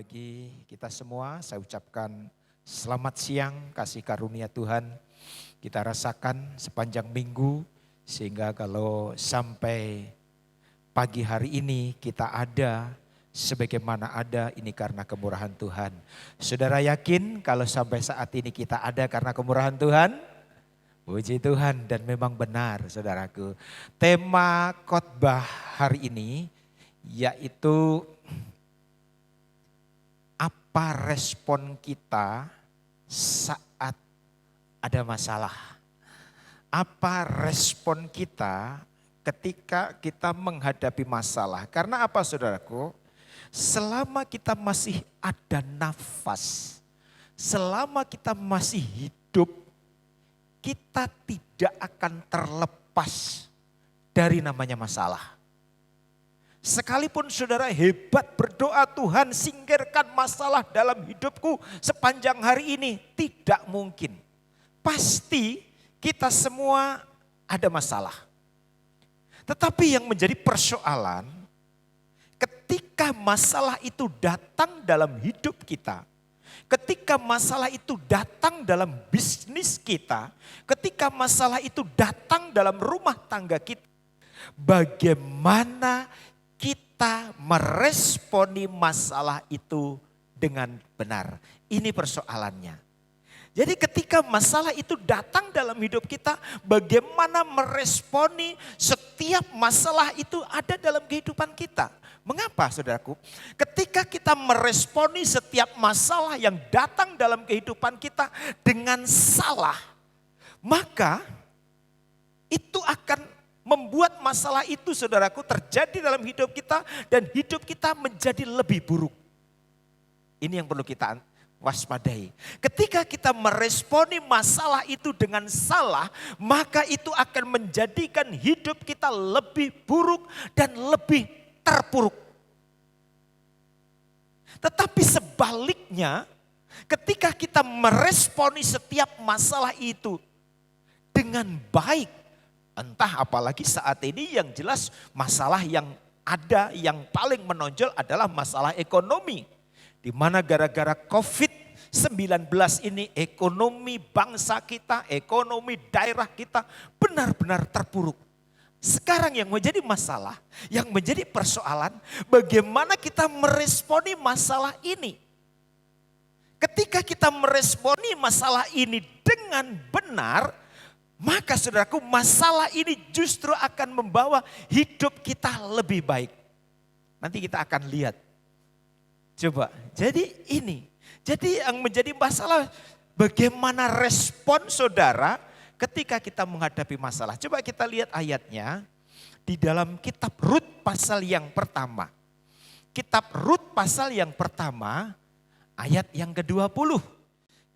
bagi kita semua, saya ucapkan selamat siang, kasih karunia Tuhan kita rasakan sepanjang minggu. Sehingga kalau sampai pagi hari ini kita ada sebagaimana ada, ini karena kemurahan Tuhan. Saudara yakin kalau sampai saat ini kita ada karena kemurahan Tuhan? Puji Tuhan, dan memang benar saudaraku. Tema khotbah hari ini yaitu apa respon kita saat ada masalah. Apa respon kita ketika kita menghadapi masalah. Karena apa saudaraku? Selama kita masih ada nafas, selama kita masih hidup, kita tidak akan terlepas dari namanya masalah. Sekalipun saudara hebat berdoa, Tuhan singkirkan masalah dalam hidupku sepanjang hari ini, tidak mungkin. Pasti kita semua ada masalah. Tetapi yang menjadi persoalan, ketika masalah itu datang dalam hidup kita, ketika masalah itu datang dalam bisnis kita, ketika masalah itu datang dalam rumah tangga kita, bagaimana kita meresponi masalah itu dengan benar. Ini persoalannya. Jadi ketika masalah itu datang dalam hidup kita, bagaimana meresponi setiap masalah itu ada dalam kehidupan kita. Mengapa saudaraku? Ketika kita meresponi setiap masalah yang datang dalam kehidupan kita dengan salah, maka itu akan membuat masalah itu saudaraku terjadi dalam hidup kita dan hidup kita menjadi lebih buruk. Ini yang perlu kita waspadai. Ketika kita meresponi masalah itu dengan salah, maka itu akan menjadikan hidup kita lebih buruk dan lebih terpuruk. Tetapi sebaliknya, ketika kita meresponi setiap masalah itu dengan baik, entah apalagi saat ini yang jelas masalah yang ada yang paling menonjol adalah masalah ekonomi. Di mana gara-gara COVID-19 ini ekonomi bangsa kita, ekonomi daerah kita benar-benar terpuruk. Sekarang yang menjadi masalah, yang menjadi persoalan, bagaimana kita meresponi masalah ini. Ketika kita meresponi masalah ini dengan benar, maka saudaraku masalah ini justru akan membawa hidup kita lebih baik. Nanti kita akan lihat. Coba, jadi ini. Jadi yang menjadi masalah bagaimana respon saudara ketika kita menghadapi masalah. Coba kita lihat ayatnya di dalam kitab Rut pasal yang pertama. Kitab Rut pasal yang pertama ayat yang ke-20.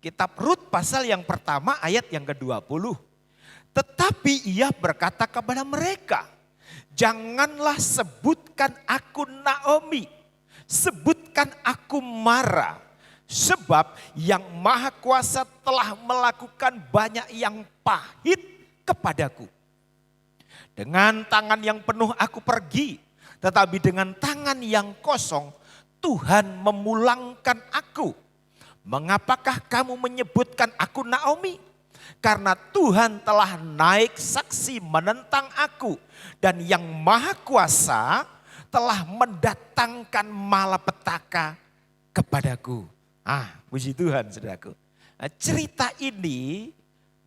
Kitab Rut pasal yang pertama ayat yang ke-20. Tetapi ia berkata kepada mereka, janganlah sebutkan aku Naomi, sebutkan aku Mara. Sebab yang Maha Kuasa telah melakukan banyak yang pahit kepadaku. Dengan tangan yang penuh aku pergi, tetapi dengan tangan yang kosong Tuhan memulangkan aku. Mengapakah kamu menyebutkan aku Naomi? Karena Tuhan telah naik saksi menentang aku. Dan yang Maha Kuasa telah mendatangkan malapetaka kepadaku. Puji Tuhan saudaraku. Nah, cerita ini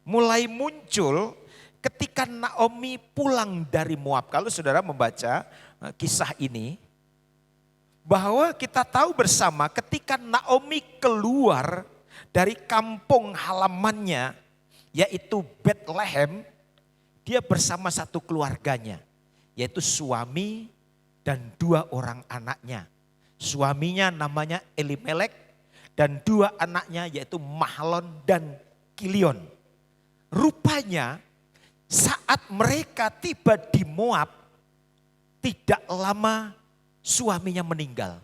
mulai muncul ketika Naomi pulang dari Moab. Kalau saudara membaca kisah ini, bahwa kita tahu bersama ketika Naomi keluar dari kampung halamannya, yaitu Bethlehem, dia bersama satu keluarganya, yaitu suami dan 2 orang anaknya. Suaminya namanya Elimelek dan 2 anaknya yaitu Mahlon dan Kilion. Rupanya saat mereka tiba di Moab, tidak lama suaminya meninggal.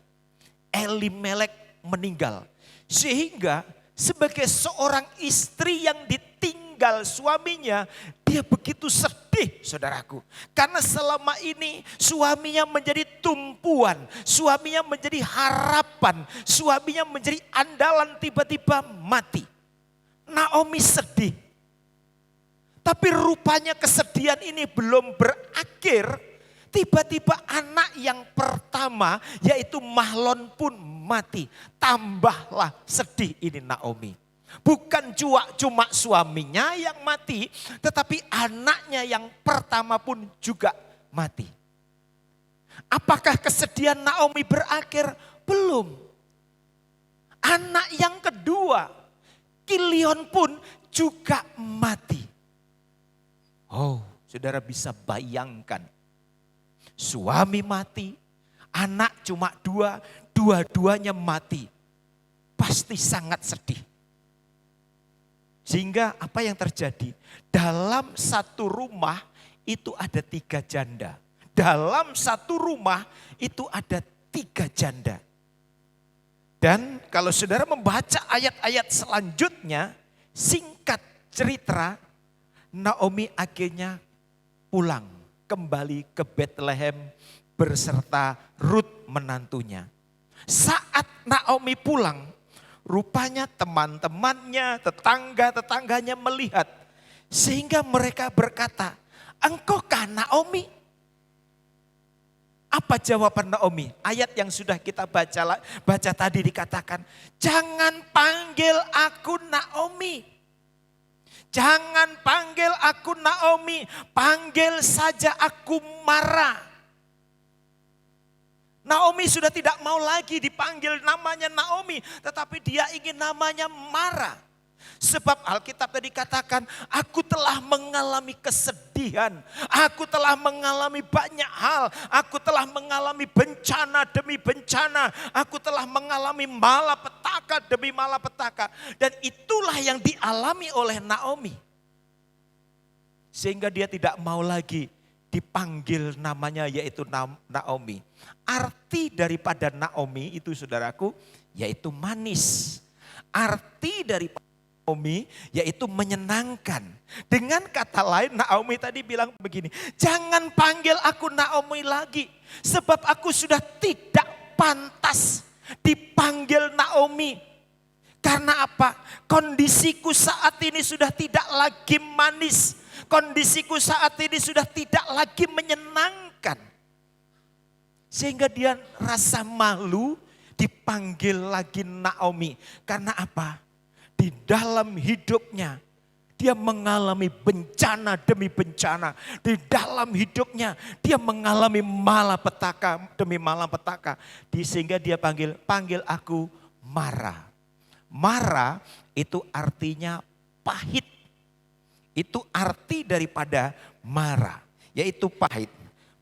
Elimelek meninggal. Sehingga sebagai seorang istri yang ditinggal ditinggal suaminya, dia begitu sedih, saudaraku. Karena selama ini suaminya menjadi tumpuan, suaminya menjadi harapan, suaminya menjadi andalan, tiba-tiba mati. Naomi sedih. Tapi rupanya kesedihan ini belum berakhir. Tiba-tiba anak yang pertama yaitu Mahlon pun mati. Tambahlah sedih ini Naomi. Bukan cuma suaminya yang mati, tetapi anaknya yang pertama pun juga mati. Apakah kesedihan Naomi berakhir? Belum. Anak yang kedua, Kilion pun juga mati. Oh, saudara bisa bayangkan. Suami mati, anak cuma dua, dua-duanya mati. Pasti sangat sedih. Sehingga apa yang terjadi? Dalam satu rumah itu ada 3 janda. Dalam satu rumah itu ada 3 janda. Dan kalau saudara membaca ayat-ayat selanjutnya, singkat cerita, Naomi akhirnya pulang kembali ke Bethlehem berserta Rut menantunya. Saat Naomi pulang, rupanya teman-temannya, tetangga-tetangganya melihat. Sehingga mereka berkata, engkaukah Naomi? Apa jawaban Naomi? Ayat yang sudah kita baca tadi dikatakan, jangan panggil aku Naomi. Jangan panggil aku Naomi, panggil saja aku Mara. Naomi sudah tidak mau lagi dipanggil namanya Naomi, tetapi dia ingin namanya Mara. Sebab Alkitab tadi katakan, aku telah mengalami kesedihan, aku telah mengalami banyak hal, aku telah mengalami bencana demi bencana, aku telah mengalami malapetaka demi malapetaka. Dan itulah yang dialami oleh Naomi. Sehingga dia tidak mau lagi dipanggil namanya yaitu Naomi. Arti daripada Naomi itu saudaraku yaitu manis. Arti daripada Naomi yaitu menyenangkan. Dengan kata lain Naomi tadi bilang begini, jangan panggil aku Naomi lagi. Sebab aku sudah tidak pantas dipanggil Naomi. Karena apa? Kondisiku saat ini sudah tidak lagi manis. Kondisiku saat ini sudah tidak lagi menyenangkan. Sehingga dia rasa malu dipanggil lagi Naomi. Karena apa? Di dalam hidupnya dia mengalami bencana demi bencana. Di dalam hidupnya dia mengalami malapetaka demi malapetaka. Sehingga dia panggil aku Mara. Mara itu artinya pahit. Itu arti daripada Mara, yaitu pahit.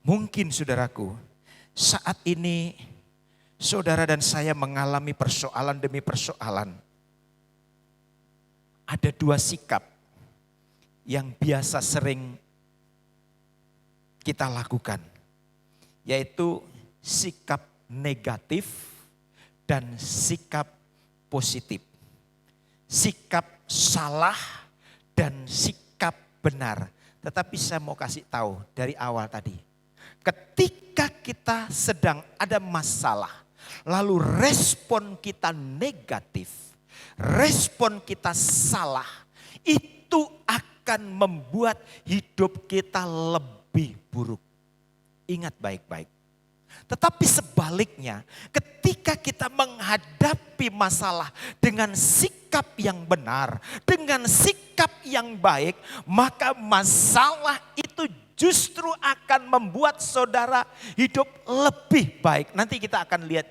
Mungkin saudaraku, saat ini saudara dan saya mengalami persoalan demi persoalan. Ada 2 sikap yang biasa sering kita lakukan, yaitu sikap negatif dan sikap positif. Sikap salah dan sikap benar. Tetapi saya mau kasih tahu dari awal tadi. Ketika kita sedang ada masalah, lalu respon kita negatif, respon kita salah, itu akan membuat hidup kita lebih buruk. Ingat baik-baik. Tetapi sebaliknya, ketika kita menghadapi masalah dengan sikap yang benar, dengan sikap yang baik, maka masalah itu justru akan membuat saudara hidup lebih baik. Nanti kita akan lihat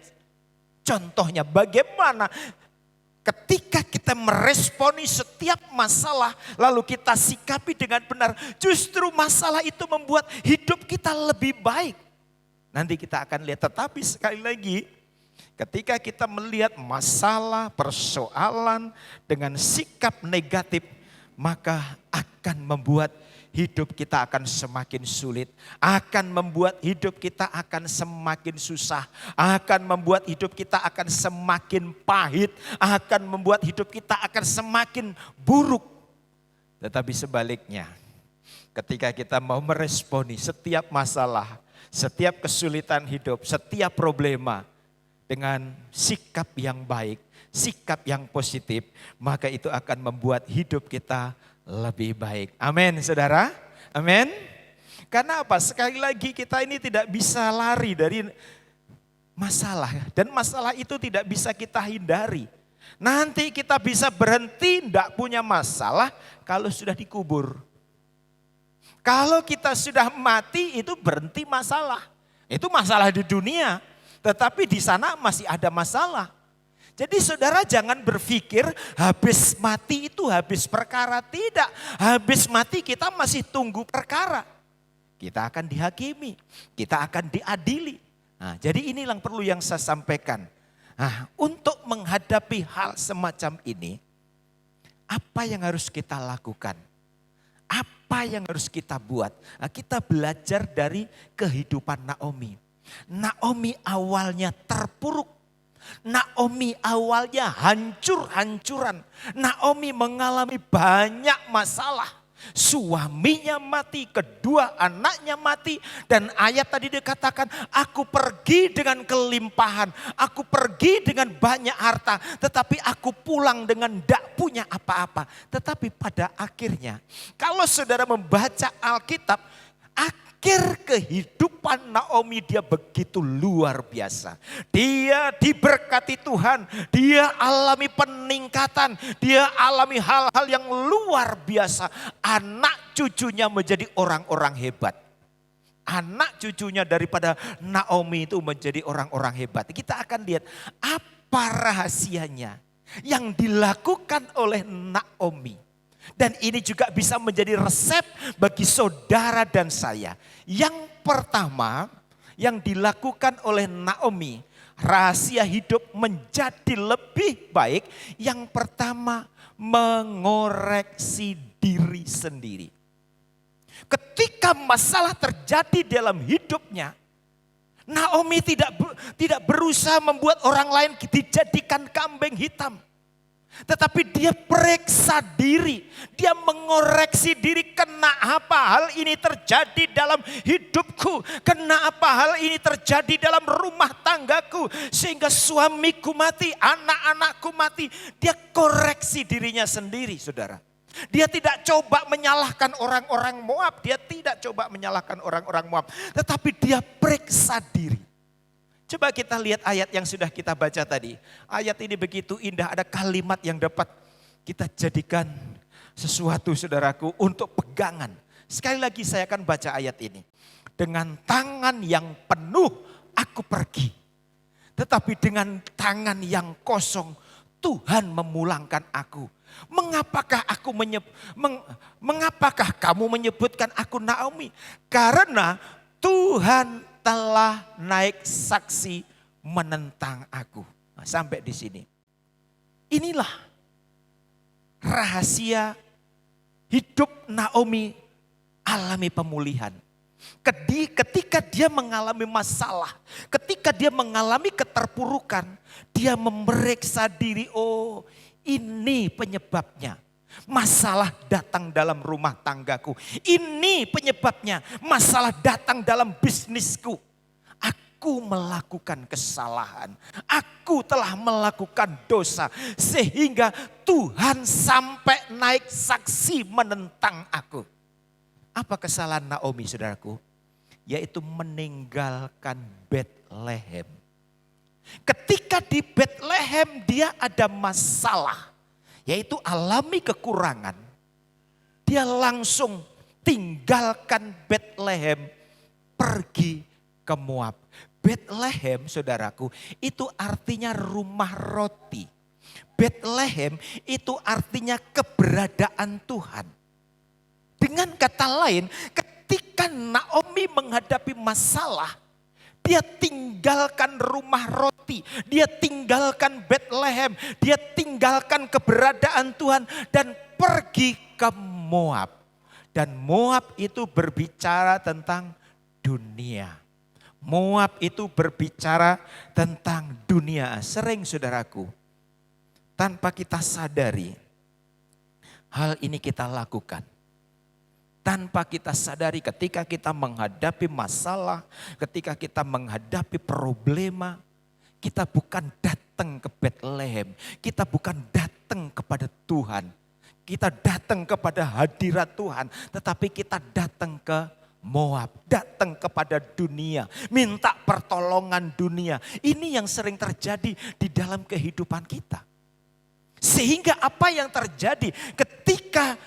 contohnya bagaimana ketika kita meresponi setiap masalah, lalu kita sikapi dengan benar, justru masalah itu membuat hidup kita lebih baik. Nanti kita akan lihat, tetapi sekali lagi ketika kita melihat masalah, persoalan dengan sikap negatif, maka akan membuat hidup kita akan semakin sulit, akan membuat hidup kita akan semakin susah, akan membuat hidup kita akan semakin pahit, akan membuat hidup kita akan semakin buruk. Tetapi sebaliknya, ketika kita mau meresponi setiap masalah, setiap kesulitan hidup, setiap problema dengan sikap yang baik, sikap yang positif, maka itu akan membuat hidup kita lebih baik. Amin, saudara. Amin. Karena apa? Sekali lagi kita ini tidak bisa lari dari masalah. Dan masalah itu tidak bisa kita hindari. Nanti kita bisa berhenti tidak punya masalah kalau sudah dikubur. Kalau kita sudah mati itu berhenti masalah. Itu masalah di dunia. Tetapi di sana masih ada masalah. Jadi saudara jangan berpikir habis mati itu habis perkara. Tidak. Habis mati kita masih tunggu perkara. Kita akan dihakimi. Kita akan diadili. Nah, jadi inilah yang perlu yang saya sampaikan. Nah, untuk menghadapi hal semacam ini, apa yang harus kita lakukan? Apa yang harus kita buat? Nah, kita belajar dari kehidupan Naomi. Naomi awalnya terpuruk. Naomi awalnya hancur-hancuran. Naomi mengalami banyak masalah. Suaminya mati, kedua anaknya mati. Dan ayat tadi dikatakan, aku pergi dengan kelimpahan. Aku pergi dengan banyak harta. Tetapi aku pulang dengan tidak punya apa-apa. Tetapi pada akhirnya, kalau saudara membaca Alkitab, akhir kehidupan Naomi dia begitu luar biasa. Dia diberkati Tuhan, dia alami peningkatan, dia alami hal-hal yang luar biasa. Anak cucunya menjadi orang-orang hebat. Anak cucunya daripada Naomi itu menjadi orang-orang hebat. Kita akan lihat apa rahasianya yang dilakukan oleh Naomi. Dan ini juga bisa menjadi resep bagi saudara dan saya. Yang pertama yang dilakukan oleh Naomi, rahasia hidup menjadi lebih baik. Yang pertama mengoreksi diri sendiri. Ketika masalah terjadi dalam hidupnya, Naomi tidak berusaha membuat orang lain dijadikan kambing hitam. Tetapi dia periksa diri, dia mengoreksi diri, kenapa hal ini terjadi dalam hidupku, kenapa hal ini terjadi dalam rumah tanggaku, sehingga suamiku mati, anak-anakku mati. Dia koreksi dirinya sendiri, saudara. Dia tidak coba menyalahkan orang-orang Moab, dia tidak coba menyalahkan orang-orang Moab, tetapi dia periksa diri. Coba kita lihat ayat yang sudah kita baca tadi. Ayat ini begitu indah, ada kalimat yang dapat kita jadikan sesuatu saudaraku untuk pegangan. Sekali lagi saya akan baca ayat ini. Dengan tangan yang penuh aku pergi. Tetapi dengan tangan yang kosong Tuhan memulangkan aku. Mengapakah kamu menyebutkan aku Naomi? Karena Tuhan telah naik saksi menentang aku. Nah, sampai di sini. Inilah rahasia hidup Naomi alami pemulihan. Ketika dia mengalami masalah, ketika dia mengalami keterpurukan, dia memeriksa diri, oh ini penyebabnya. Masalah datang dalam rumah tanggaku. Ini penyebabnya. Masalah datang dalam bisnisku. Aku melakukan kesalahan. Aku telah melakukan dosa. Sehingga Tuhan sampai naik saksi menentang aku. Apa kesalahan Naomi, saudaraku? Yaitu meninggalkan Betlehem. Ketika di Betlehem dia ada masalah. Yaitu alami kekurangan, dia langsung tinggalkan Betlehem, pergi ke Moab. Betlehem, saudaraku, itu artinya rumah roti. Betlehem itu artinya keberadaan Tuhan. Dengan kata lain, ketika Naomi menghadapi masalah, dia tinggalkan rumah roti, dia tinggalkan Betlehem, dia tinggalkan keberadaan Tuhan dan pergi ke Moab. Dan Moab itu berbicara tentang dunia. Moab itu berbicara tentang dunia. Sering saudaraku, tanpa kita sadari, hal ini kita lakukan. Tanpa kita sadari ketika kita menghadapi masalah, ketika kita menghadapi problema, kita bukan datang ke Bethlehem, kita bukan datang kepada Tuhan, kita datang kepada hadirat Tuhan, tetapi kita datang ke Moab, datang kepada dunia, minta pertolongan dunia. Ini yang sering terjadi di dalam kehidupan kita. Sehingga apa yang terjadi ketika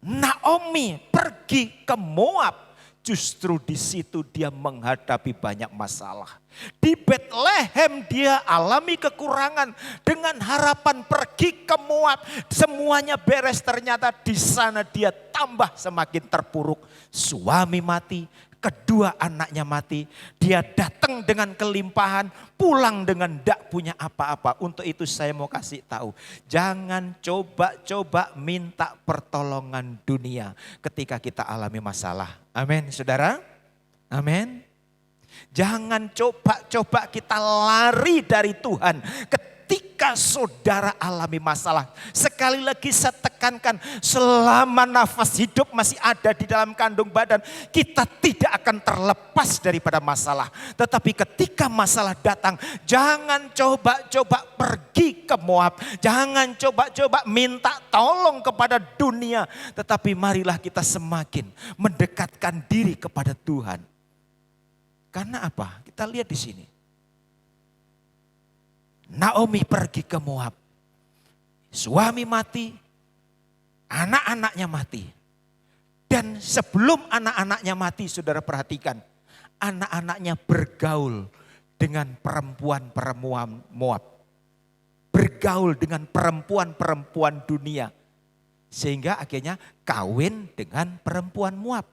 Naomi pergi ke Moab, justru di situ dia menghadapi banyak masalah. Di Bethlehem dia alami kekurangan, dengan harapan pergi ke Moab semuanya beres, ternyata di sana dia tambah semakin terpuruk. Suami mati, kedua anaknya mati, dia datang dengan kelimpahan, pulang dengan tidak punya apa-apa. Untuk itu saya mau kasih tahu, jangan coba-coba minta pertolongan dunia ketika kita alami masalah. Amin, saudara. Amin. Jangan coba-coba kita lari dari Tuhan ketika saudara alami masalah. Sekali lagi saya tekankan, selama nafas hidup masih ada di dalam kandung badan, kita tidak akan terlepas daripada masalah. Tetapi ketika masalah datang, jangan coba-coba pergi ke Moab. Jangan coba-coba minta tolong kepada dunia. Tetapi marilah kita semakin mendekatkan diri kepada Tuhan. Karena apa? Kita lihat di sini. Naomi pergi ke Moab. Suami mati, anak-anaknya mati. Dan sebelum anak-anaknya mati, saudara perhatikan. Anak-anaknya bergaul dengan perempuan-perempuan Moab. Bergaul dengan perempuan-perempuan dunia. Sehingga akhirnya kawin dengan perempuan Moab.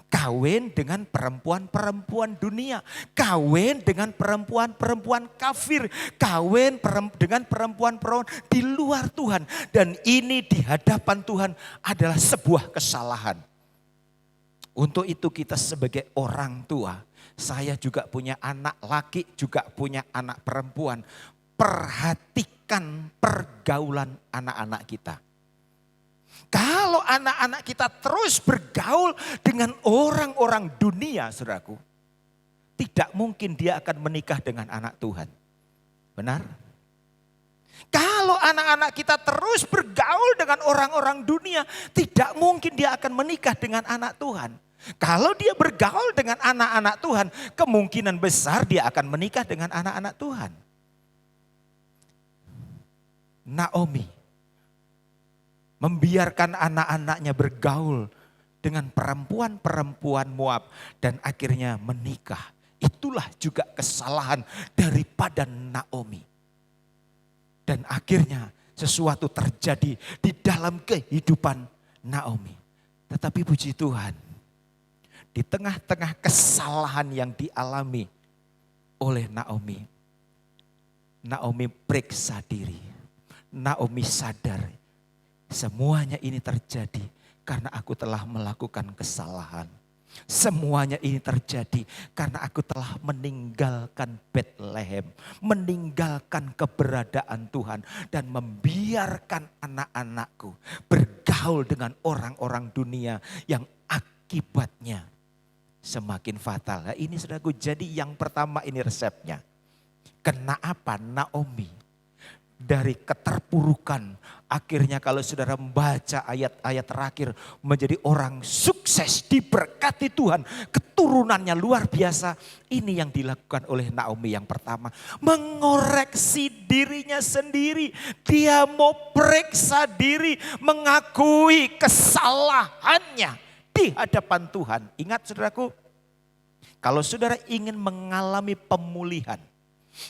Kawin dengan perempuan-perempuan dunia, kawin dengan perempuan-perempuan kafir, kawin dengan perempuan-perempuan di luar Tuhan. Dan ini di hadapan Tuhan adalah sebuah kesalahan. Untuk itu kita sebagai orang tua, saya juga punya anak laki, juga punya anak perempuan. Perhatikan pergaulan anak-anak kita. Kalau anak-anak kita terus bergaul dengan orang-orang dunia, saudaraku, tidak mungkin dia akan menikah dengan anak Tuhan. Benar? Kalau anak-anak kita terus bergaul dengan orang-orang dunia, tidak mungkin dia akan menikah dengan anak Tuhan. Kalau dia bergaul dengan anak-anak Tuhan, kemungkinan besar dia akan menikah dengan anak-anak Tuhan. Naomi membiarkan anak-anaknya bergaul dengan perempuan-perempuan Moab dan akhirnya menikah. Itulah juga kesalahan daripada Naomi. Dan akhirnya sesuatu terjadi di dalam kehidupan Naomi. Tetapi puji Tuhan, di tengah-tengah kesalahan yang dialami oleh Naomi, Naomi periksa diri. Naomi sadar, semuanya ini terjadi karena aku telah melakukan kesalahan. Semuanya ini terjadi karena aku telah meninggalkan Bethlehem, meninggalkan keberadaan Tuhan dan membiarkan anak-anakku bergaul dengan orang-orang dunia yang akibatnya semakin fatal. Nah, ini saudaraku, jadi yang pertama ini resepnya. Kenapa Naomi dari keterpurukan akhirnya kalau saudara membaca ayat-ayat terakhir menjadi orang sukses, diberkati Tuhan, keturunannya luar biasa. Ini yang dilakukan oleh Naomi yang pertama, mengoreksi dirinya sendiri. Dia mau periksa diri, mengakui kesalahannya di hadapan Tuhan. Ingat saudaraku, kalau saudara ingin mengalami pemulihan,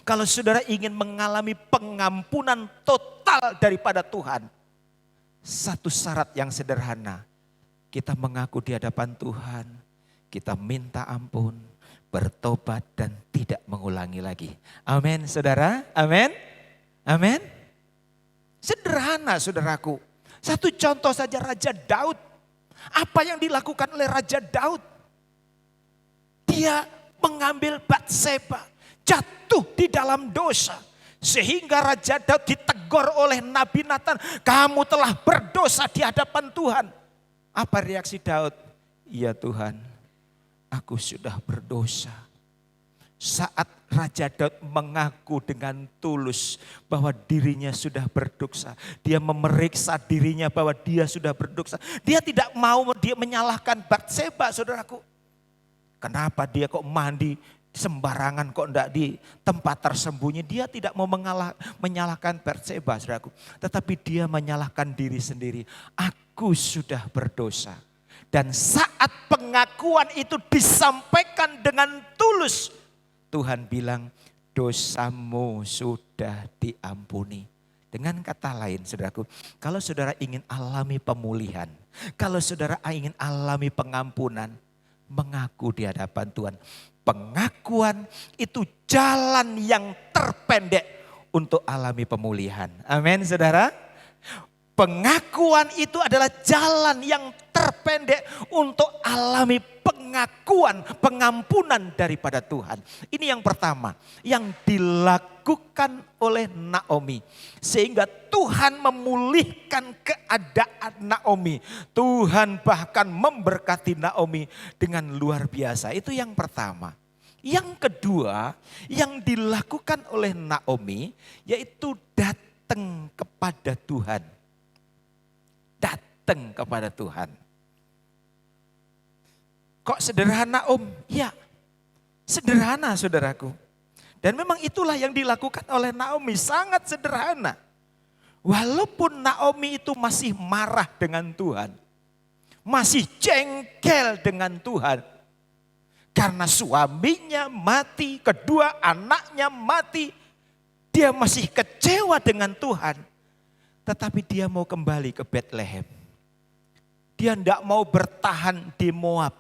kalau saudara ingin mengalami pengampunan total daripada Tuhan, satu syarat yang sederhana, kita mengaku di hadapan Tuhan, kita minta ampun, bertobat dan tidak mengulangi lagi. Amin saudara, amin, amin. Sederhana saudaraku. Satu contoh saja, Raja Daud. Apa yang dilakukan oleh Raja Daud? Dia mengambil Batseba, jatuh di dalam dosa. Sehingga Raja Daud ditegur oleh Nabi Nathan, kamu telah berdosa di hadapan Tuhan. Apa reaksi Daud? Iya Tuhan, aku sudah berdosa. Saat Raja Daud mengaku dengan tulus bahwa dirinya sudah berdosa. Dia memeriksa dirinya bahwa dia sudah berdosa. Dia tidak mau dia menyalahkan Batseba, saudaraku. Kenapa dia kok mandi sembarangan, kok enggak di tempat tersembunyi. Dia tidak mau menyalahkan Batseba, saudaraku. Tetapi dia menyalahkan diri sendiri. Aku sudah berdosa. Dan saat pengakuan itu disampaikan dengan tulus, Tuhan bilang dosamu sudah diampuni. Dengan kata lain saudaraku, kalau saudara ingin alami pemulihan, kalau saudara ingin alami pengampunan, mengaku di hadapan Tuhan. Pengakuan itu jalan yang terpendek untuk alami pemulihan. Amin saudara. Pengakuan itu adalah jalan yang terpendek untuk alami pengakuan, pengampunan daripada Tuhan. Ini yang pertama, yang dilakukan oleh Naomi. Sehingga Tuhan memulihkan keadaan Naomi. Tuhan bahkan memberkati Naomi dengan luar biasa. Itu yang pertama. Yang kedua, yang dilakukan oleh Naomi, yaitu datang kepada Tuhan. Datang kepada Tuhan. Kok sederhana Om? Ya, sederhana saudaraku. Dan memang itulah yang dilakukan oleh Naomi, sangat sederhana. Walaupun Naomi itu masih marah dengan Tuhan. Masih jengkel dengan Tuhan. Karena suaminya mati, kedua anaknya mati. Dia masih kecewa dengan Tuhan. Tetapi dia mau kembali ke Betlehem. Dia tidak mau bertahan di Moab.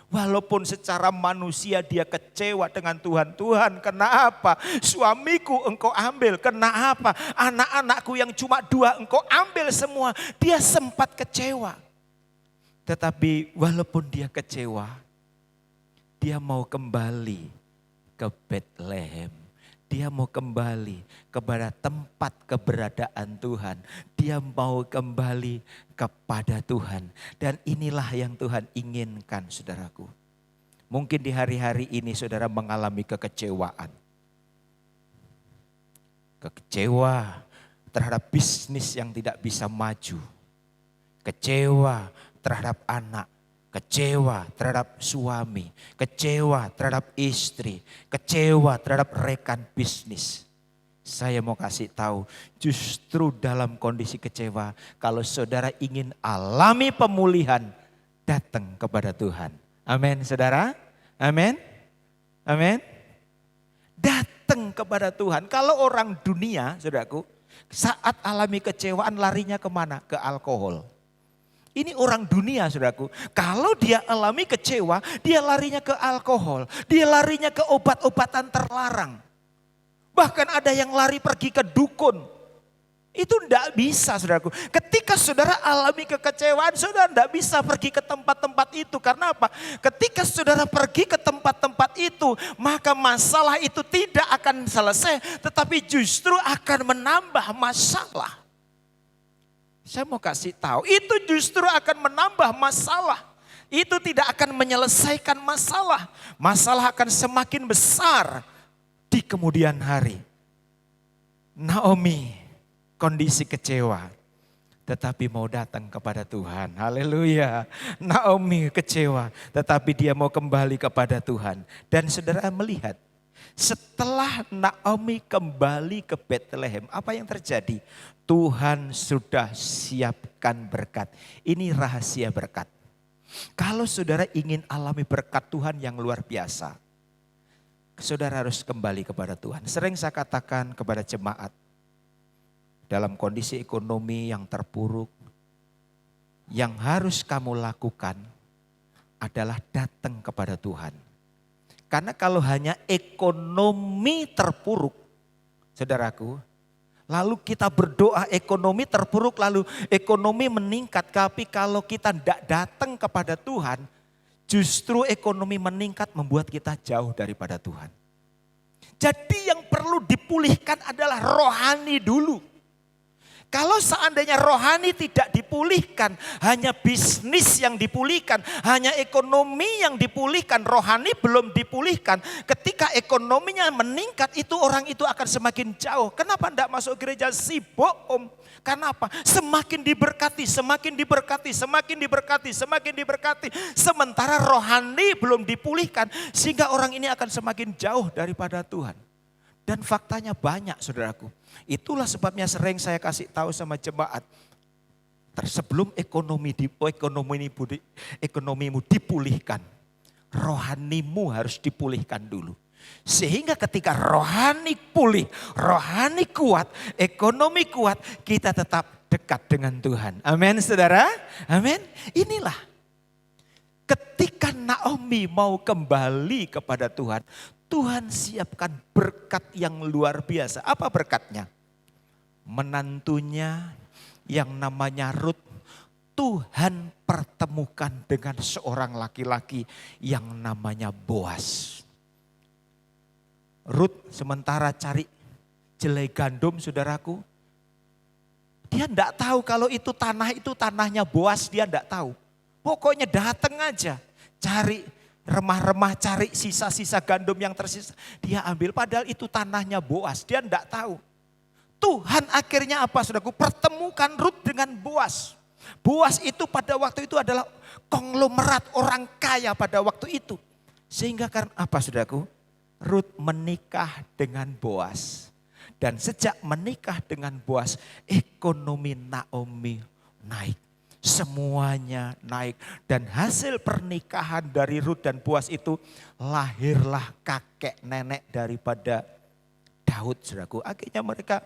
Walaupun secara manusia dia kecewa dengan Tuhan. Tuhan, kenapa suamiku engkau ambil? Kenapa anak-anakku yang cuma 2 engkau ambil semua? Dia sempat kecewa. Tetapi walaupun dia kecewa, dia mau kembali ke Betlehem. Dia mau kembali kepada tempat keberadaan Tuhan. Dia mau kembali kepada Tuhan. Dan inilah yang Tuhan inginkan saudaraku. Mungkin di hari-hari ini saudara mengalami kekecewaan. Kecewa terhadap bisnis yang tidak bisa maju. Kecewa terhadap anak. Kecewa terhadap suami, kecewa terhadap istri, kecewa terhadap rekan bisnis. Saya mau kasih tahu, justru dalam kondisi kecewa, kalau saudara ingin alami pemulihan, datang kepada Tuhan. Amin saudara, amin, amin. Datang kepada Tuhan. Kalau orang dunia, saudaraku, saat alami kecewaan larinya kemana? Ke alkohol. Ini orang dunia saudaraku, kalau dia alami kecewa, dia larinya ke alkohol, dia larinya ke obat-obatan terlarang. Bahkan ada yang lari pergi ke dukun. Itu tidak bisa saudaraku. Ketika saudara alami kekecewaan, saudara tidak bisa pergi ke tempat-tempat itu. Karena apa? Ketika saudara pergi ke tempat-tempat itu, maka masalah itu tidak akan selesai, tetapi justru akan menambah masalah. Saya mau kasih tahu, itu justru akan menambah masalah. Itu tidak akan menyelesaikan masalah. Masalah akan semakin besar di kemudian hari. Naomi kondisi kecewa, tetapi mau datang kepada Tuhan. Haleluya. Naomi kecewa, tetapi dia mau kembali kepada Tuhan. Dan saudara melihat, setelah Naomi kembali ke Betlehem, apa yang terjadi? Tuhan sudah siapkan berkat. Ini rahasia berkat. Kalau saudara ingin alami berkat Tuhan yang luar biasa, saudara harus kembali kepada Tuhan. Sering saya katakan kepada jemaat, dalam kondisi ekonomi yang terpuruk, yang harus kamu lakukan adalah datang kepada Tuhan. Karena kalau hanya ekonomi terpuruk, saudaraku, lalu kita berdoa ekonomi terpuruk, lalu ekonomi meningkat. Tapi kalau kita tidak datang kepada Tuhan, justru ekonomi meningkat membuat kita jauh daripada Tuhan. Jadi yang perlu dipulihkan adalah rohani dulu. Kalau seandainya rohani tidak dipulihkan, hanya bisnis yang dipulihkan, hanya ekonomi yang dipulihkan, rohani belum dipulihkan. Ketika ekonominya meningkat, itu orang itu akan semakin jauh. Kenapa tidak masuk gereja? Sibuk om. Kenapa? Semakin diberkati, semakin diberkati, semakin diberkati, semakin diberkati. Sementara rohani belum dipulihkan, sehingga orang ini akan semakin jauh daripada Tuhan. Dan faktanya banyak saudaraku. Itulah sebabnya sering saya kasih tahu sama jemaat. Sebelum ekonomimu dipulihkan, rohanimu harus dipulihkan dulu. Sehingga ketika rohani pulih, rohani kuat, ekonomi kuat, kita tetap dekat dengan Tuhan. Amin saudara, amin. Inilah ketika Naomi mau kembali kepada Tuhan, Tuhan siapkan berkat yang luar biasa. Apa berkatnya? Menantunya yang namanya Rut, Tuhan pertemukan dengan seorang laki-laki yang namanya Boas. Rut sementara cari jelai gandum saudaraku. Dia enggak tahu kalau itu tanahnya Boas, dia enggak tahu. Pokoknya datang aja cari remah-remah, cari sisa-sisa gandum yang tersisa. Dia ambil padahal itu tanahnya Boas, dia enggak tahu. Tuhan akhirnya apa saudaraku? Pertemukan Rut dengan Boas. Boas itu pada waktu itu adalah konglomerat orang kaya pada waktu itu. Sehingga karena apa saudaraku? Rut menikah dengan Boas. Dan sejak menikah dengan Boas, ekonomi Naomi naik. Semuanya naik. Dan hasil pernikahan dari Rut dan Boas itu, lahirlah kakek nenek daripada Daud saudaraku. Akhirnya mereka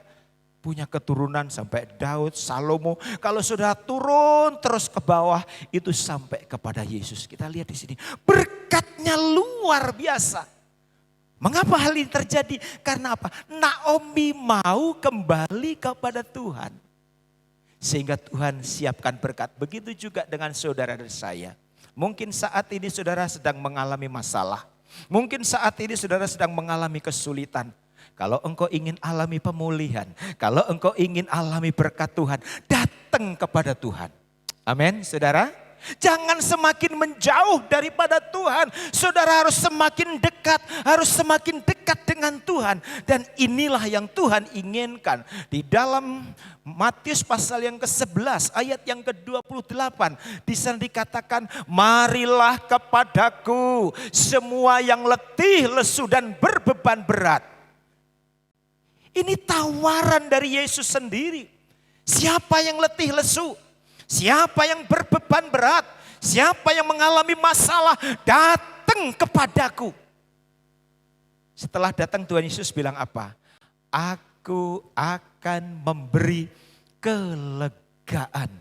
punya keturunan sampai Daud, Salomo. Kalau sudah turun terus ke bawah, itu sampai kepada Yesus. Kita lihat di sini, berkatnya luar biasa. Mengapa hal ini terjadi? Karena apa? Naomi mau kembali kepada Tuhan. Sehingga Tuhan siapkan berkat. Begitu juga dengan saudara dan saya. Mungkin saat ini saudara sedang mengalami masalah. Mungkin saat ini saudara sedang mengalami kesulitan. Kalau engkau ingin alami pemulihan, kalau engkau ingin alami berkat Tuhan, datang kepada Tuhan. Amin, saudara. Jangan semakin menjauh daripada Tuhan. Saudara harus semakin dekat dengan Tuhan. Dan inilah yang Tuhan inginkan. Di dalam Matius pasal yang ke-11 ayat yang ke-28. Di sana dikatakan, marilah kepadaku semua yang letih, lesu dan berbeban berat. Ini tawaran dari Yesus sendiri. Siapa yang letih lesu? Siapa yang berbeban berat? Siapa yang mengalami masalah? Datang kepadaku. Setelah datang Tuhan Yesus bilang apa? Aku akan memberi kelegaan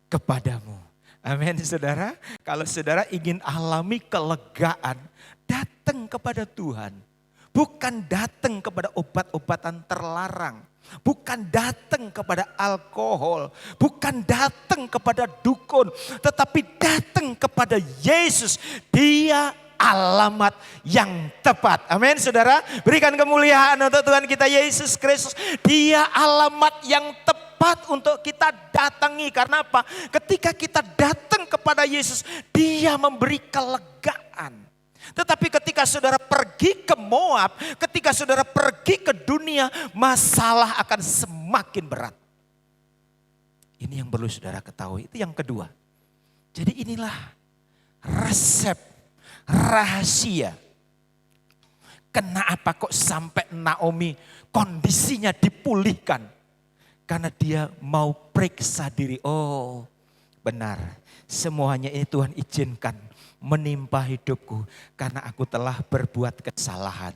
kepadamu. Amin saudara. Kalau saudara ingin alami kelegaan, datang kepada Tuhan. Bukan datang kepada obat-obatan terlarang. Bukan datang kepada alkohol. Bukan datang kepada dukun. Tetapi datang kepada Yesus. Dia alamat yang tepat. Amin saudara. Berikan kemuliaan untuk Tuhan kita Yesus Kristus. Dia alamat yang tepat untuk kita datangi. Karena apa? Ketika kita datang kepada Yesus, Dia memberi kelegaan. Tetapi ketika saudara pergi ke Moab, ketika saudara pergi ke dunia, masalah akan semakin berat. Ini yang perlu saudara ketahui, itu yang kedua. Jadi inilah resep, rahasia. Kenapa kok sampai Naomi kondisinya dipulihkan? Karena dia mau periksa diri, oh benar semuanya ini Tuhan izinkan menimpa hidupku karena aku telah berbuat kesalahan.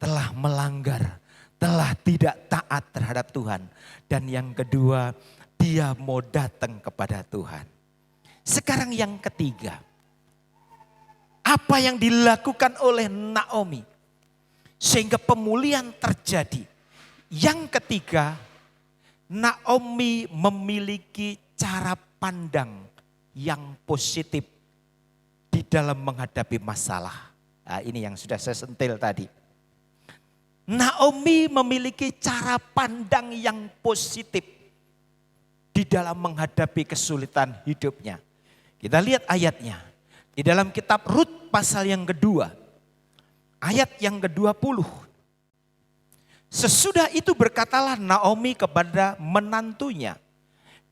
Telah melanggar, telah tidak taat terhadap Tuhan. Dan yang kedua, dia mau datang kepada Tuhan. Sekarang yang ketiga, apa yang dilakukan oleh Naomi sehingga pemulihan terjadi? Yang ketiga, Naomi memiliki cara pandang yang positif di dalam menghadapi masalah. Nah, ini yang sudah saya sentil tadi. Naomi memiliki cara pandang yang positif di dalam menghadapi kesulitan hidupnya. Kita lihat ayatnya. Di dalam kitab Rut pasal yang kedua. Ayat yang ke-20. Sesudah itu berkatalah Naomi kepada menantunya.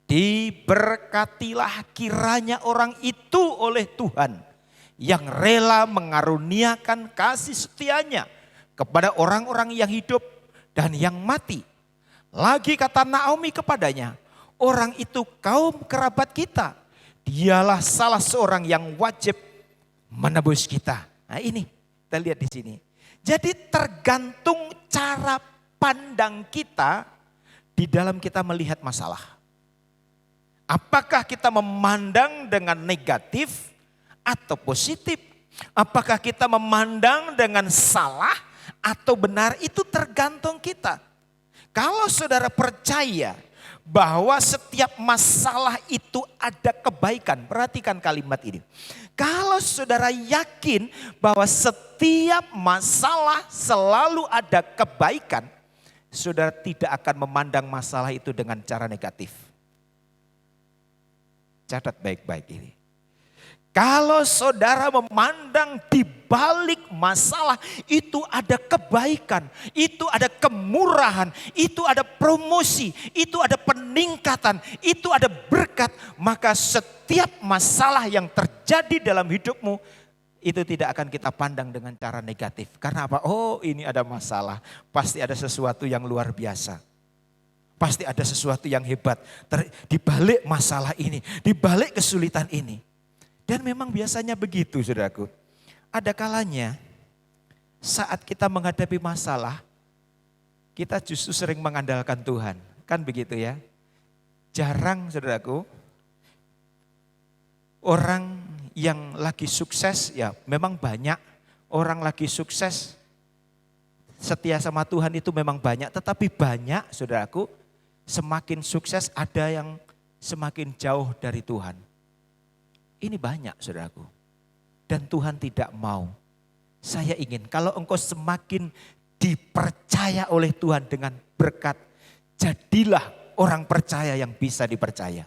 Diberkatilah kiranya orang itu oleh Tuhan. Yang rela mengaruniakan kasih setianya kepada orang-orang yang hidup dan yang mati. Lagi kata Naomi kepadanya, orang itu kaum kerabat kita. Dialah salah seorang yang wajib menebus kita. Nah ini kita lihat di sini. Jadi tergantung cara pandang kita di dalam kita melihat masalah. Apakah kita memandang dengan negatif atau positif? Apakah kita memandang dengan salah atau benar? Itu tergantung kita. Kalau saudara percaya bahwa setiap masalah itu ada kebaikan. Perhatikan kalimat ini. Kalau saudara yakin bahwa setiap masalah selalu ada kebaikan, saudara tidak akan memandang masalah itu dengan cara negatif. Catat baik-baik ini. Kalau saudara memandang di balik masalah itu ada kebaikan, itu ada kemurahan, itu ada promosi, itu ada peningkatan, itu ada berkat, maka setiap masalah yang terjadi dalam hidupmu itu tidak akan kita pandang dengan cara negatif. Karena apa? Oh, ini ada masalah, pasti ada sesuatu yang luar biasa. Pasti ada sesuatu yang hebat di balik masalah ini, di balik kesulitan ini. Dan memang biasanya begitu, saudaraku. Ada kalanya saat kita menghadapi masalah, kita justru sering mengandalkan Tuhan. Kan begitu ya. Jarang, saudaraku, orang yang lagi sukses, ya memang banyak orang lagi sukses, setia sama Tuhan itu memang banyak. Tetapi banyak, saudaraku, semakin sukses ada yang semakin jauh dari Tuhan. Ini banyak, saudaraku. Dan Tuhan tidak mau. Saya ingin kalau engkau semakin dipercaya oleh Tuhan dengan berkat, jadilah orang percaya yang bisa dipercaya.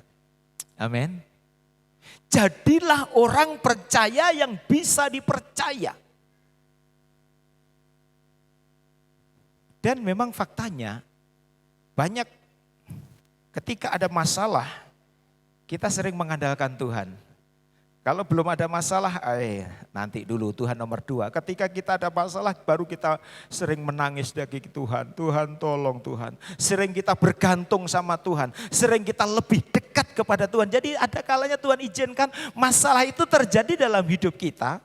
Amin. Jadilah orang percaya yang bisa dipercaya. Dan memang faktanya banyak ketika ada masalah kita sering mengandalkan Tuhan. Kalau belum ada masalah, nanti dulu Tuhan nomor 2. Ketika kita ada masalah baru kita sering menangis dari Tuhan. Tuhan tolong Tuhan. Sering kita bergantung sama Tuhan. Sering kita lebih dekat kepada Tuhan. Jadi ada kalanya Tuhan izinkan masalah itu terjadi dalam hidup kita.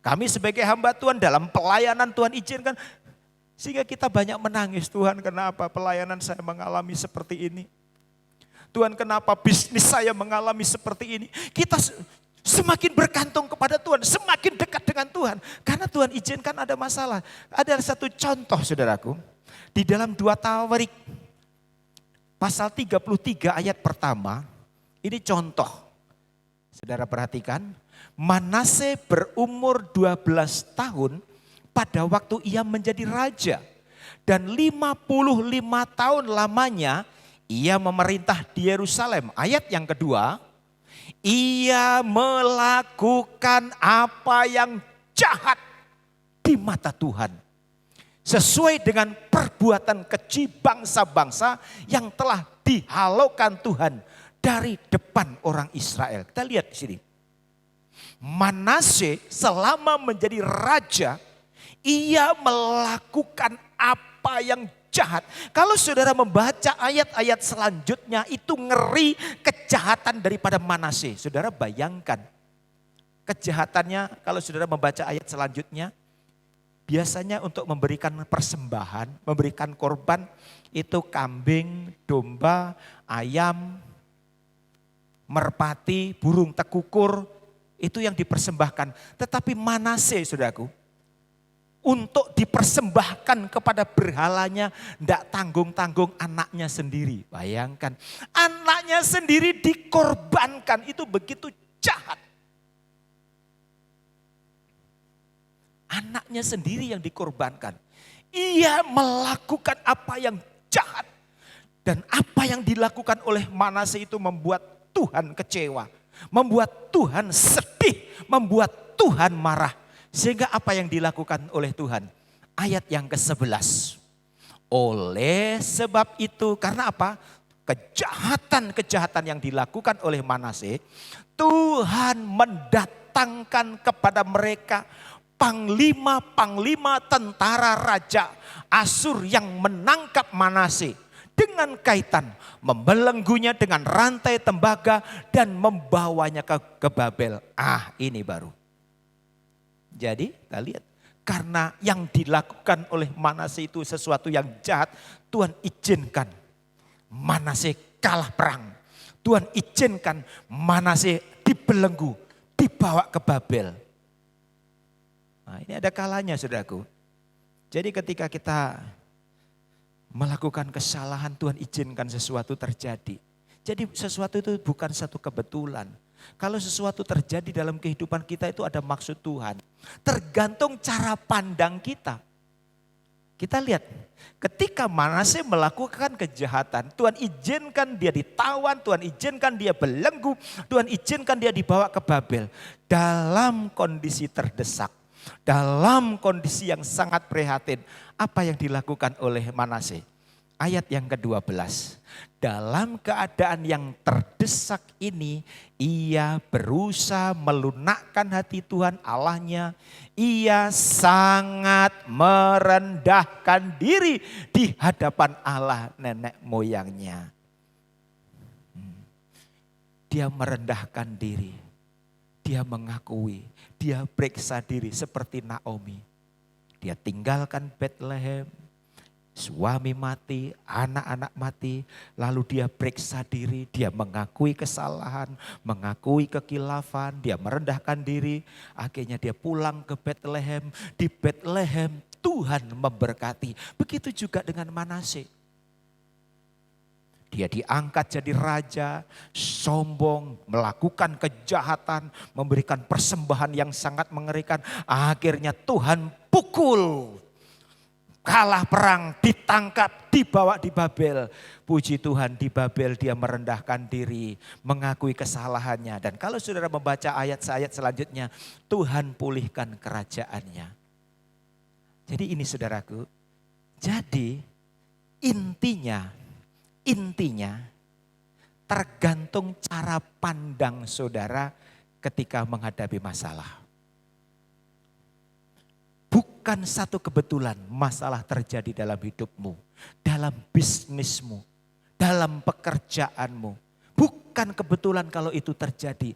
Kami sebagai hamba Tuhan dalam pelayanan Tuhan izinkan. Sehingga kita banyak menangis. Tuhan kenapa pelayanan saya mengalami seperti ini? Tuhan kenapa bisnis saya mengalami seperti ini? Kita semakin bergantung kepada Tuhan, semakin dekat dengan Tuhan. Karena Tuhan izinkan ada masalah. Ada satu contoh, saudaraku. Di dalam 2 Tawarik pasal 33 ayat pertama. Ini contoh. Saudara perhatikan. Manase berumur 12 tahun pada waktu ia menjadi raja. Dan 55 tahun lamanya ia memerintah di Yerusalem. Ayat yang kedua, ia melakukan apa yang jahat di mata Tuhan. Sesuai dengan perbuatan keji bangsa-bangsa yang telah dihalaukan Tuhan dari depan orang Israel. Kita lihat di sini. Manase selama menjadi raja, ia melakukan apa yang jahat. Kalau saudara membaca ayat-ayat selanjutnya itu ngeri kejahatan daripada Manase. Saudara bayangkan kejahatannya kalau saudara membaca ayat selanjutnya. Biasanya untuk memberikan persembahan, memberikan korban itu kambing, domba, ayam, merpati, burung tekukur itu yang dipersembahkan. Tetapi Manase, saudaraku, untuk dipersembahkan kepada berhalanya, tidak tanggung-tanggung anaknya sendiri. Bayangkan, anaknya sendiri dikorbankan, itu begitu jahat. Anaknya sendiri yang dikorbankan. Ia melakukan apa yang jahat. Dan apa yang dilakukan oleh Manase itu membuat Tuhan kecewa. Membuat Tuhan sedih. Membuat Tuhan marah. Sehingga apa yang dilakukan oleh Tuhan? Ayat yang ke-11. Oleh sebab itu, karena apa? Kejahatan-kejahatan yang dilakukan oleh Manase, Tuhan mendatangkan kepada mereka panglima-panglima tentara raja Asyur yang menangkap Manase dengan kaitan membelenggunya dengan rantai tembaga dan membawanya ke Babel. Ini baru. Jadi kita lihat, karena yang dilakukan oleh Manase itu sesuatu yang jahat, Tuhan izinkan Manase kalah perang. Tuhan izinkan Manase dibelenggu, dibawa ke Babel. Ini ada kalanya, saudaraku. Jadi ketika kita melakukan kesalahan, Tuhan izinkan sesuatu terjadi. Jadi sesuatu itu bukan satu kebetulan. Kalau sesuatu terjadi dalam kehidupan kita itu ada maksud Tuhan. Tergantung cara pandang kita. Kita lihat, ketika Manase melakukan kejahatan, Tuhan izinkan dia ditawan, Tuhan izinkan dia belenggu, Tuhan izinkan dia dibawa ke Babel. Dalam kondisi terdesak, dalam kondisi yang sangat prihatin, apa yang dilakukan oleh Manase? Ayat yang ke-12. Dalam keadaan yang terdesak ini, ia berusaha melunakkan hati Tuhan Allahnya. Ia sangat merendahkan diri di hadapan Allah nenek moyangnya. Dia merendahkan diri. Dia mengakui, dia periksa diri seperti Naomi. Dia tinggalkan Bethlehem. Suami mati, anak-anak mati, lalu dia periksa diri, dia mengakui kesalahan, mengakui kekilafan, dia merendahkan diri, akhirnya dia pulang ke Bethlehem. Di Bethlehem Tuhan memberkati, begitu juga dengan Manase. Dia diangkat jadi raja, sombong, melakukan kejahatan, memberikan persembahan yang sangat mengerikan. Akhirnya Tuhan pukul. Kalah perang, ditangkap, dibawa di Babel. Puji Tuhan, di Babel dia merendahkan diri, mengakui kesalahannya. Dan kalau saudara membaca ayat-ayat selanjutnya, Tuhan pulihkan kerajaannya. Jadi ini saudaraku, jadi intinya tergantung cara pandang saudara ketika menghadapi masalah. Bukan satu kebetulan masalah terjadi dalam hidupmu, dalam bisnismu, dalam pekerjaanmu. Bukan kebetulan kalau itu terjadi.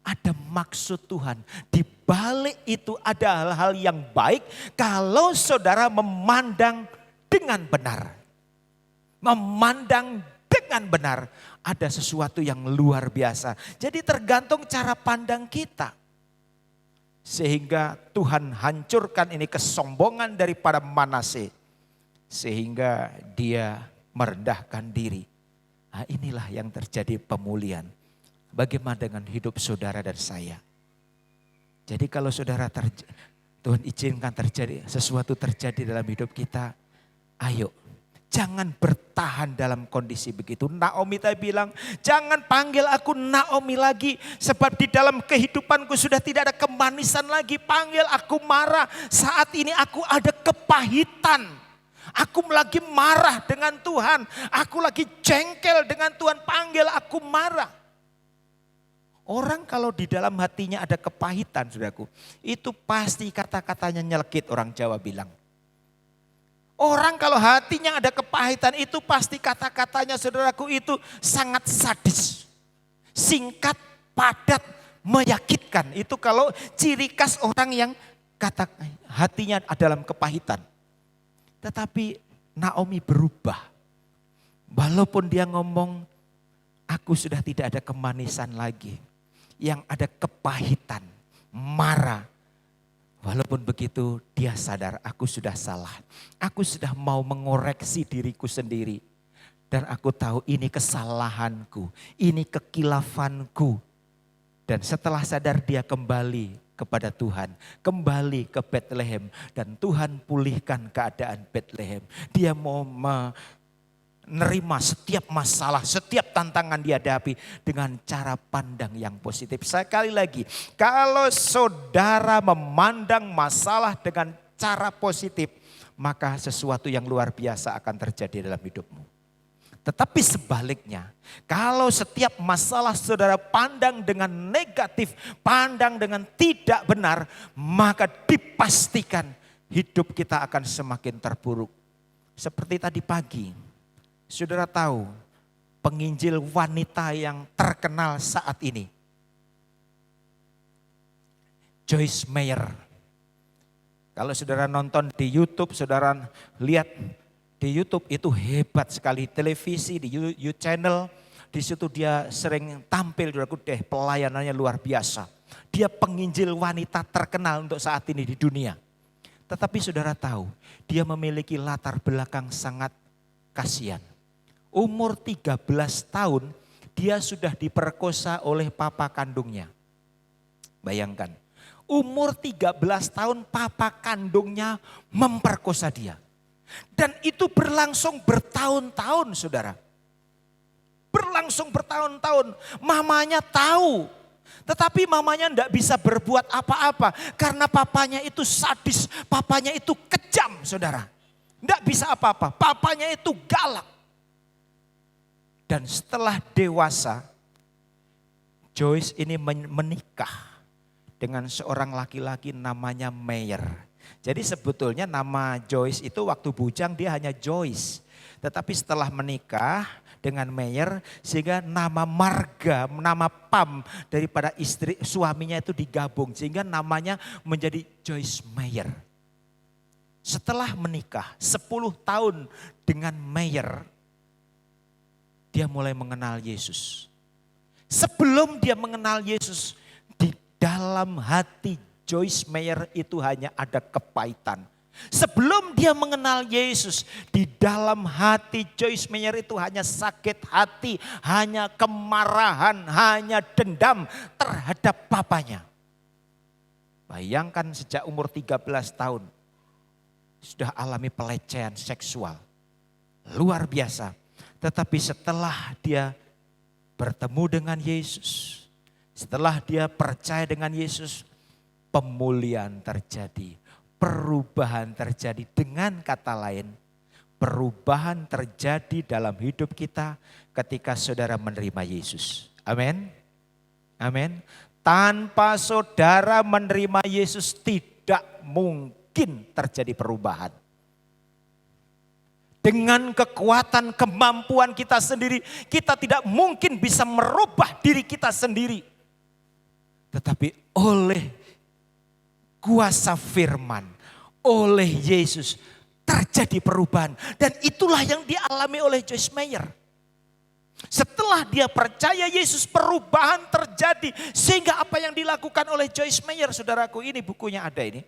Ada maksud Tuhan. Di balik itu ada hal-hal yang baik kalau saudara memandang dengan benar. Memandang dengan benar, ada sesuatu yang luar biasa. Jadi tergantung cara pandang kita. Sehingga Tuhan hancurkan ini kesombongan daripada Manase. Sehingga dia merendahkan diri. Inilah yang terjadi pemulihan. Bagaimana dengan hidup saudara dan saya? Jadi kalau saudara Tuhan izinkan sesuatu terjadi dalam hidup kita, ayo. Jangan bertahan dalam kondisi begitu. Naomi tadi bilang, jangan panggil aku Naomi lagi. Sebab di dalam kehidupanku sudah tidak ada kemanisan lagi. Panggil aku Mara. Saat ini aku ada kepahitan. Aku lagi marah dengan Tuhan. Aku lagi jengkel dengan Tuhan. Panggil aku Mara. Orang kalau di dalam hatinya ada kepahitan, saudaraku, itu pasti kata-katanya nyelekit, orang Jawa bilang. Orang kalau hatinya ada kepahitan itu pasti kata-katanya, saudaraku, itu sangat sadis. Singkat, padat, menyakitkan. Itu kalau ciri khas orang yang hatinya dalam kepahitan. Tetapi Naomi berubah. Walaupun dia ngomong, aku sudah tidak ada kemanisan lagi. Yang ada kepahitan, marah. Walaupun begitu dia sadar, aku sudah salah. Aku sudah mau mengoreksi diriku sendiri. Dan aku tahu ini kesalahanku, ini kekilafanku. Dan setelah sadar dia kembali kepada Tuhan. Kembali ke Bethlehem dan Tuhan pulihkan keadaan Bethlehem. Dia mau menerima setiap masalah, setiap tantangan dihadapi dengan cara pandang yang positif. Sekali lagi, kalau saudara memandang masalah dengan cara positif, maka sesuatu yang luar biasa akan terjadi dalam hidupmu. Tetapi sebaliknya, kalau setiap masalah saudara pandang dengan negatif, pandang dengan tidak benar, maka dipastikan hidup kita akan semakin terpuruk. Seperti tadi pagi, saudara tahu penginjil wanita yang terkenal saat ini, Joyce Meyer. Kalau saudara nonton di YouTube, saudara lihat di YouTube itu hebat sekali, televisi di YouTube channel, di situ dia sering tampil, pelayanannya luar biasa. Dia penginjil wanita terkenal untuk saat ini di dunia. Tetapi saudara tahu, dia memiliki latar belakang sangat kasihan. Umur 13 tahun, dia sudah diperkosa oleh papa kandungnya. Bayangkan, umur 13 tahun papa kandungnya memperkosa dia. Dan itu berlangsung bertahun-tahun, saudara. Berlangsung bertahun-tahun. Mamanya tahu. Tetapi mamanya tidak bisa berbuat apa-apa. Karena papanya itu sadis. Papanya itu kejam, saudara. Tidak bisa apa-apa. Papanya itu galak. Dan setelah dewasa, Joyce ini menikah dengan seorang laki-laki namanya Meyer. Jadi sebetulnya nama Joyce itu waktu bujang dia hanya Joyce. Tetapi setelah menikah dengan Meyer, sehingga nama marga, nama pam daripada istri suaminya itu digabung. Sehingga namanya menjadi Joyce Meyer. Setelah menikah 10 tahun dengan Meyer, dia mulai mengenal Yesus. Sebelum dia mengenal Yesus, di dalam hati Joyce Meyer itu hanya ada kepahitan. Sebelum dia mengenal Yesus, di dalam hati Joyce Meyer itu hanya sakit hati, hanya kemarahan, hanya dendam terhadap papanya. Bayangkan sejak umur 13 tahun, sudah alami pelecehan seksual. Luar biasa. Tetapi setelah dia bertemu dengan Yesus, setelah dia percaya dengan Yesus, pemulihan terjadi, perubahan terjadi. Dengan kata lain, perubahan terjadi dalam hidup kita ketika saudara menerima Yesus. Amin. Amin. Tanpa saudara menerima Yesus tidak mungkin terjadi perubahan. Dengan kekuatan kemampuan kita sendiri, kita tidak mungkin bisa merubah diri kita sendiri. Tetapi oleh kuasa firman, oleh Yesus terjadi perubahan. Dan itulah yang dialami oleh Joyce Meyer. Setelah dia percaya Yesus, perubahan terjadi. Sehingga apa yang dilakukan oleh Joyce Meyer, saudaraku, ini bukunya ada ini.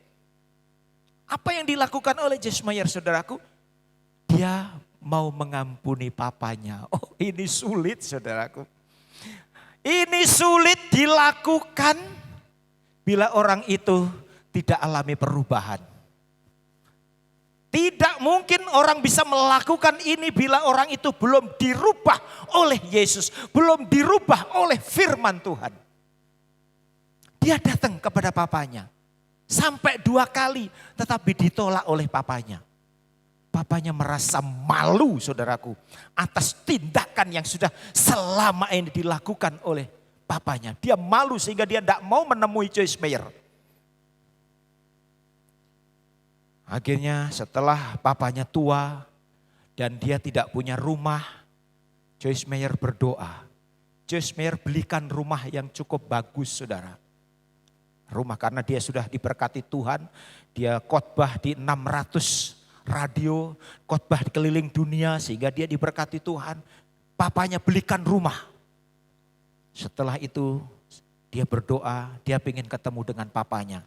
Apa yang dilakukan oleh Joyce Meyer, saudaraku? Dia mau mengampuni papanya. Oh, ini sulit, saudaraku. Ini sulit dilakukan bila orang itu tidak alami perubahan. Tidak mungkin orang bisa melakukan ini bila orang itu belum dirubah oleh Yesus. Belum dirubah oleh firman Tuhan. Dia datang kepada papanya. Sampai 2 kali tetapi ditolak oleh papanya. Papanya merasa malu, saudaraku, atas tindakan yang sudah selama ini dilakukan oleh papanya. Dia malu sehingga dia tidak mau menemui Joyce Meyer. Akhirnya setelah papanya tua dan dia tidak punya rumah, Joyce Meyer berdoa. Joyce Meyer belikan rumah yang cukup bagus, saudara. Rumah karena dia sudah diberkati Tuhan, dia khotbah di 600 radio, khotbah di keliling dunia sehingga dia diberkati Tuhan. Papanya belikan rumah. Setelah itu dia berdoa, dia ingin ketemu dengan papanya.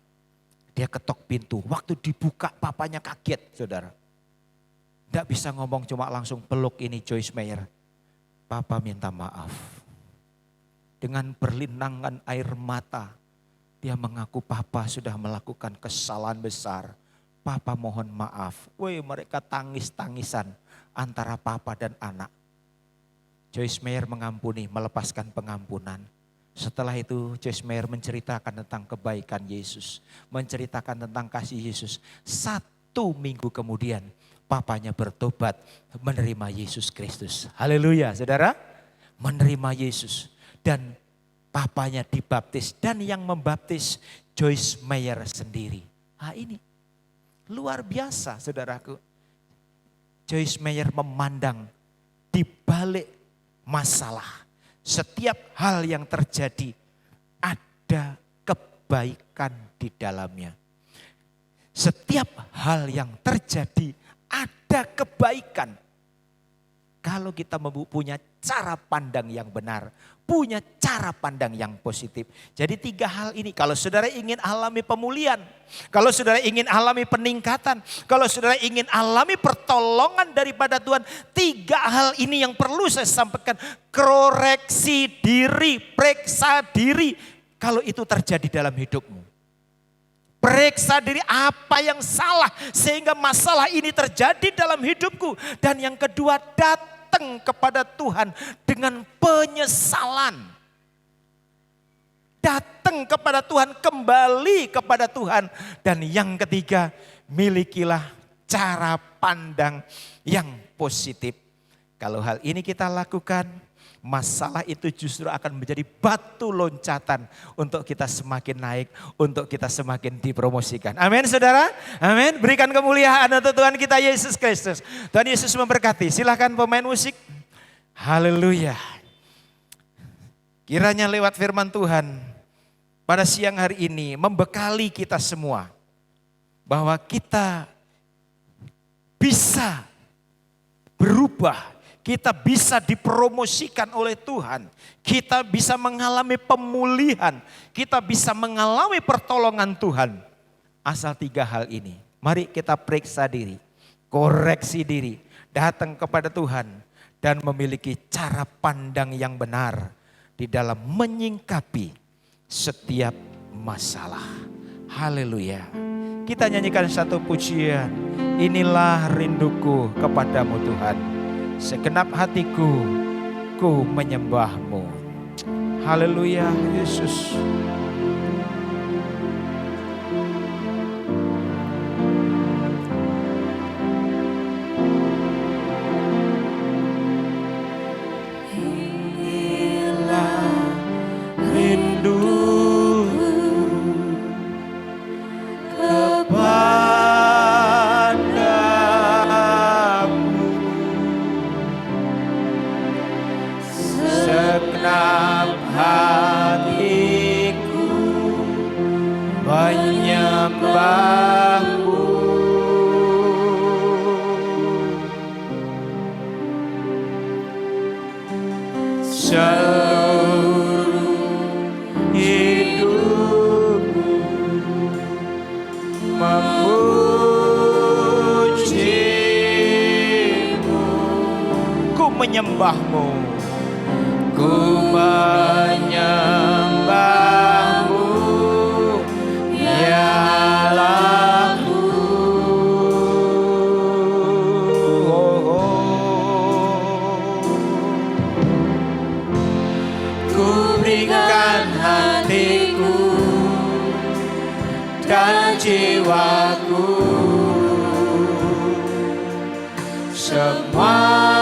Dia ketok pintu, waktu dibuka papanya kaget, saudara. Tidak bisa ngomong, cuma langsung peluk ini Joyce Meyer. Papa minta maaf. Dengan berlinangan air mata, Dia mengaku papa sudah melakukan kesalahan besar. Papa mohon maaf. Woi, mereka tangis-tangisan antara papa dan anak. Joyce Meyer mengampuni, melepaskan pengampunan. Setelah itu Joyce Meyer menceritakan tentang kebaikan Yesus. Menceritakan tentang kasih Yesus. 1 minggu kemudian papanya bertobat menerima Yesus Kristus. Haleluya saudara. Menerima Yesus. Dan papanya dibaptis. Dan yang membaptis Joyce Meyer sendiri. Ini luar biasa saudaraku. Joyce Meyer memandang di balik masalah. Setiap hal yang terjadi ada kebaikan di dalamnya. Setiap hal yang terjadi ada kebaikan. Kalau kita punya cara pandang yang benar, punya cara pandang yang positif. Jadi 3 hal ini, kalau saudara ingin alami pemulihan, kalau saudara ingin alami peningkatan, kalau saudara ingin alami pertolongan daripada Tuhan, 3 hal ini yang perlu saya sampaikan. Koreksi diri, periksa diri, kalau itu terjadi dalam hidupmu. Periksa diri apa yang salah sehingga masalah ini terjadi dalam hidupku. Dan yang kedua, datang kepada Tuhan dengan penyesalan. Datang kepada Tuhan, kembali kepada Tuhan. Dan yang ketiga, milikilah cara pandang yang positif. Kalau hal ini kita lakukan, masalah itu justru akan menjadi batu loncatan untuk kita semakin naik, untuk kita semakin dipromosikan. Amin saudara, amin. Berikan kemuliaan untuk Tuhan kita Yesus Kristus. Tuhan Yesus memberkati. Silahkan pemain musik. Haleluya. Kiranya lewat firman Tuhan pada siang hari ini membekali kita semua bahwa kita bisa berubah. Kita bisa dipromosikan oleh Tuhan. Kita bisa mengalami pemulihan. Kita bisa mengalami pertolongan Tuhan. Asal 3 hal ini. Mari kita periksa diri. Koreksi diri. Datang kepada Tuhan. Dan memiliki cara pandang yang benar. Di dalam menyingkapi setiap masalah. Haleluya. Kita nyanyikan satu pujian. Inilah rinduku kepadamu Tuhan. Segenap hatiku, ku menyembahmu. Haleluya Yesus. Inilah rinduku segenap hatiku menyembahmu. Seluruh hidupku memujimu. Ku menyembahmu. Ku menyembahmu, ya Allahku. Ku berikan hatiku dan jiwaku, semua